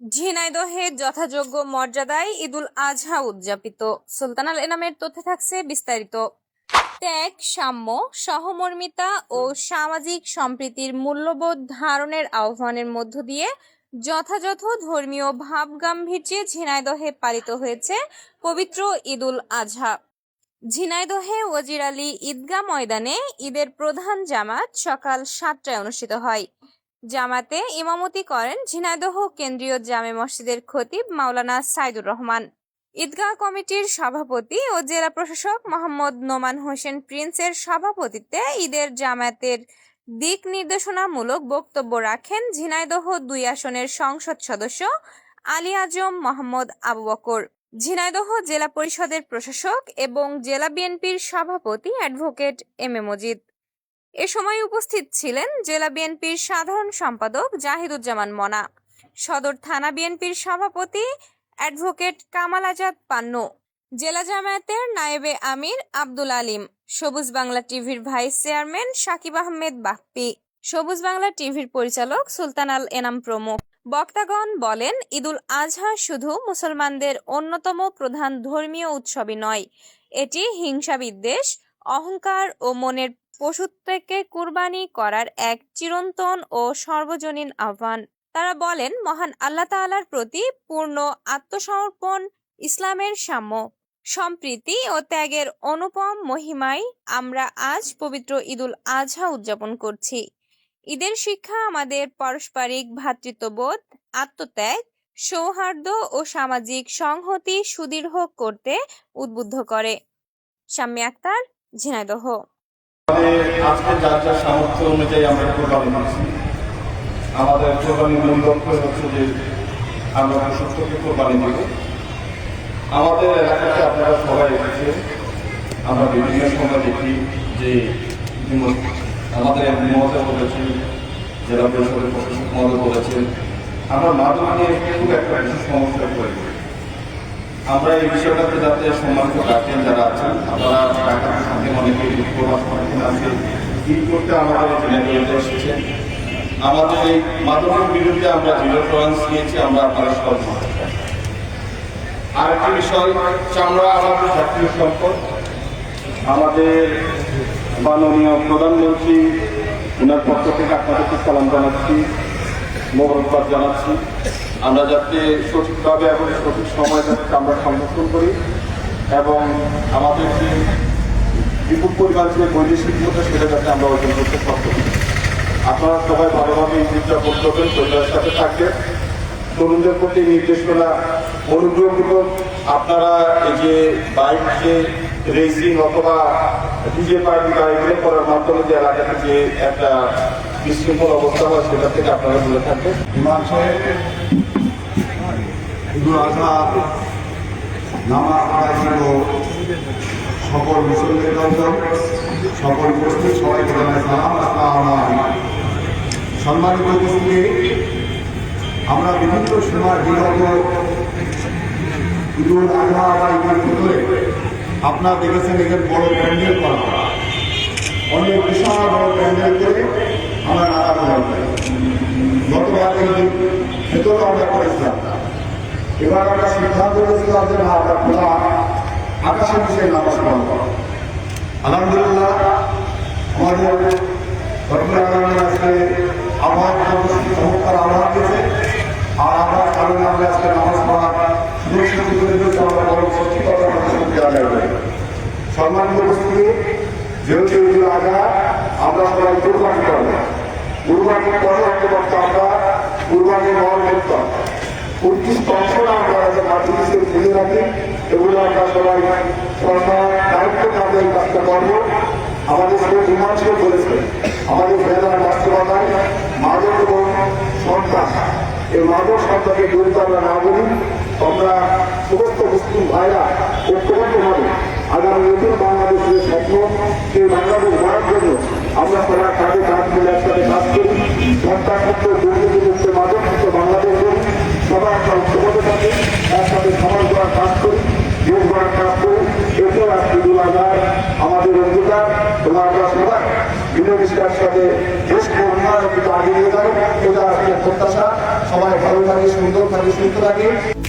ঝিনাইদহে যথাযোগ্য মর্যাদায় ঈদুল আজহা উদযাপিত। সুলতান আল এনামের তথ্যে থাকছে বিস্তারিত। ত্যাগ, সাম্য, সহমর্মিতা ও সামাজিক সম্প্রীতির মূল্যবোধ ধারণের আহ্বানের মধ্য দিয়ে যথাযথ ধর্মীয় ভাবগাম্ভীর্যে ঝিনাইদহে পালিত হয়েছে পবিত্র ঈদুল আজহা। ঝিনাইদহে ওজির আলী ঈদগাহ ময়দানে ঈদের প্রধান জামাত সকাল 7টায় অনুষ্ঠিত হয়। জামাতে ইমামতি করেন ঝিনাইদহ কেন্দ্রীয় জামে মসজিদের খতিব মাওলানা সাইদুর রহমান। ঈদগাহ কমিটির সভাপতি ও জেলা প্রশাসক মোহাম্মদ নোমান হোসেন প্রিন্সের সভাপতিত্বে ঈদের জামাতের দিক নির্দেশনামূলক বক্তব্য রাখেন ঝিনাইদহ 2 আসনের সংসদ সদস্য আলী আজম মোহাম্মদ আবু বকর, ঝিনাইদহ জেলা পরিষদের প্রশাসক এবং জেলা বিএনপির সভাপতি অ্যাডভোকেট এম এ মজিদ। এ সময় উপস্থিত ছিলেন জেলা বিএনপির সাধারণ সম্পাদক জাহিদুজ্জামান মনা, সদর থানা বিএনপির সভাপতি অ্যাডভোকেট কামাল আজাদ পান্নু, জেলা জামায়াতের নায়েবে আমির আব্দুল আলিম, সবুজ বাংলা টিভির ভাইস চেয়ারম্যান সাকিব আহমেদ বাপ্পি, সবুজ বাংলা টিভির পরিচালক সুলতান আল এনাম প্রমুখ। বক্তাগণ বলেন, ঈদুল আজহা শুধু মুসলমানদের অন্যতম প্রধান ধর্মীয় উৎসবই নয়, এটি হিংসা বিদ্বেষ, অহংকার ও মনের পশুত্বকে কুরবানি করার এক চিরন্তন ও সর্বজনীন আহ্বান। তারা বলেন, মহান আল্লাহ তাআলার প্রতি পূর্ণ আত্মসমর্পণ, ইসলামের সাম্য, সম্প্রীতি ও ত্যাগের অনুপম মহিমায় আমরা আজ পবিত্র ঈদুল আজহা উদযাপন করছি। ঈদের শিক্ষা আমাদের পারস্পরিক ভ্রাতৃত্ববোধ, আত্মত্যাগ, সৌহার্দ্য ও সামাজিক সংহতি সুদৃঢ় করতে উদ্বুদ্ধ করে। শাম্মী আক্তার, ঝিনাইদহ। আজকে যার যার সামর্থ্য অনুযায়ী আমরা কোরবানি দিচ্ছি। আমাদের কোরবানির মূল লক্ষ্য হচ্ছে যে আমরা পশুত্বকে কোরবানি দেব। আমাদের এলাকাতে আপনারা সবাই এসেছে, আমরা বিভিন্ন সময় দেখি যে আমাদের মহোদয় বলেছেন, জেলা পরিষদের প্রশাসক মহোদয় বলেছেন, আমরা মাদক নিয়ে খুব একটা বেশি সমস্যায় পড়ে গেছি। আমরা এই বিষয়টাতে যাতে সম্মানিত রাখেন যারা আছেন, আপনারা ঢাকার সঙ্গে অনেকে সম্মুখীন আছে, ঈদ করতে আমাদের জেনারেলে এসেছেন। আমাদের এই মাদকের বিরুদ্ধে আমরা জিরো টলারেন্স নিয়েছি, আমরা আপনারা সহযোগিতা চাই। আরেকটি বিষয়, চামড়া আমাদের জাতীয় সম্পদ। আমাদের মাননীয় প্রধানমন্ত্রী ওনার পক্ষ থেকে আপনাদেরকে সালাম জানাচ্ছি, মোবারকবাদ জানাচ্ছি। আমরা যাতে সঠিকভাবে এবং সঠিক সময় যাতে আমরা সংরক্ষণ করি এবং আমাদের যে বিপুল পরিমাণ যে বৈদেশিক মুদ্রা সেটা যাতে আমরা অর্জন করতে সক্ষম। আপনারা সবাই ভালোভাবে এই উদযাপন করবেন, পরিবারের সাথে থাকবেন। তরুণদের প্রতি নির্দেশনা অনুগ্রহপূর্বক আপনারা এই যে বাইক যে রেসিং অথবা ডিজে পার্টি বা এগুলো করার মাধ্যমে যে এলাকাতে যে একটা বিশৃঙ্খল অবস্থা হয় সেটা থেকে আপনারা দূরে থাকবেন। ইমাম সাহেব ঈদুল আজহা নামাজ আদায় ছিল সকল মুসলিমদের সকল উপস্থিত সবাইকে জানাই সালাম, আসসালামু আলাইকুম। সম্মানিত উপস্থিতি, আমরা বিভিন্ন সময় বিগত ঈদুল আজহা বা ঈদুল ফিতরে আপনারা দেখেছেন এদের বড় প্যান্ডেল করা, অনেক বিশাল বড় প্যান্ডেল করে আমরা নানা প্রোগ্রাম করি। গতবার ঈদুল ফিতর আমরা করেছিলাম, এবার আমরা সিদ্ধান্ত করেছিলাম যে না, আমরা খোলা আকাশের বিষয়ে নামাজ পড়ব। আলহামদুলিল্লাহ, আমাদের রব্বুল আলামিন আজকে আবহাওয়া চমৎকার আবহাওয়া দিয়েছে, আর আবহাওয়ার কারণে আমরা আজকে নামাজ পড়ার সুযোগ সুযোগ করে দিয়েছি। আমরা বড় সত্যিকতার মধ্যে আদায় করি। সম্মানিত উপস্থিতি, যেহেতু ঈদুল আজহা আমরা সবাই কুরবানি করবো, কুরবানির পরে অন্তত আমরা কুরবানির মহল করতাম উৎকৃষ্ট অংশটা আমরা মাটি হিসেবে ফেলে রাখি। এগুলো আমরা সবাই সরকার দায়িত্ব কাজে কাজটা করবো। আমাদের সবাই হিমাংশে বলেছে, আমাদের বেলার বাস্তবতায় মাদক এবং সন্তান, এই মাদক সন্তানকে দূরে আমরা না বলি। আমরা সমস্ত মুসলিম ভাইরা ঐক্যবদ্ধভাবে আগামী নতুন বাংলাদেশের স্বপ্ন, সেই বাংলাদেশ গড়ার জন্য আমরা সবাই কাজে কাজ মিলে একসাথে কাজ করি। সন্তান মুক্ত, দুর্নীতিমুক্ত, মাদক মুক্ত বাংলাদেশ করি। সবাই আমরা ঐক্যবদ্ধ থাকি, একসাথে সমাজ গড়ার কাজ করি, দেশ গড়ার কাজ করি। এটাও এক ঈদুল আজহার আমাদের অঙ্গীকার। তোমরা আমরা সবাই বিনিয়োগের সাথে দেশকে উন্নয়নের দিকে আগিয়ে নিয়ে যাবো, এটা প্রত্যাশা। সবাই ভালো থাকে, সুন্দর থাকে। সুস্থ থাকে।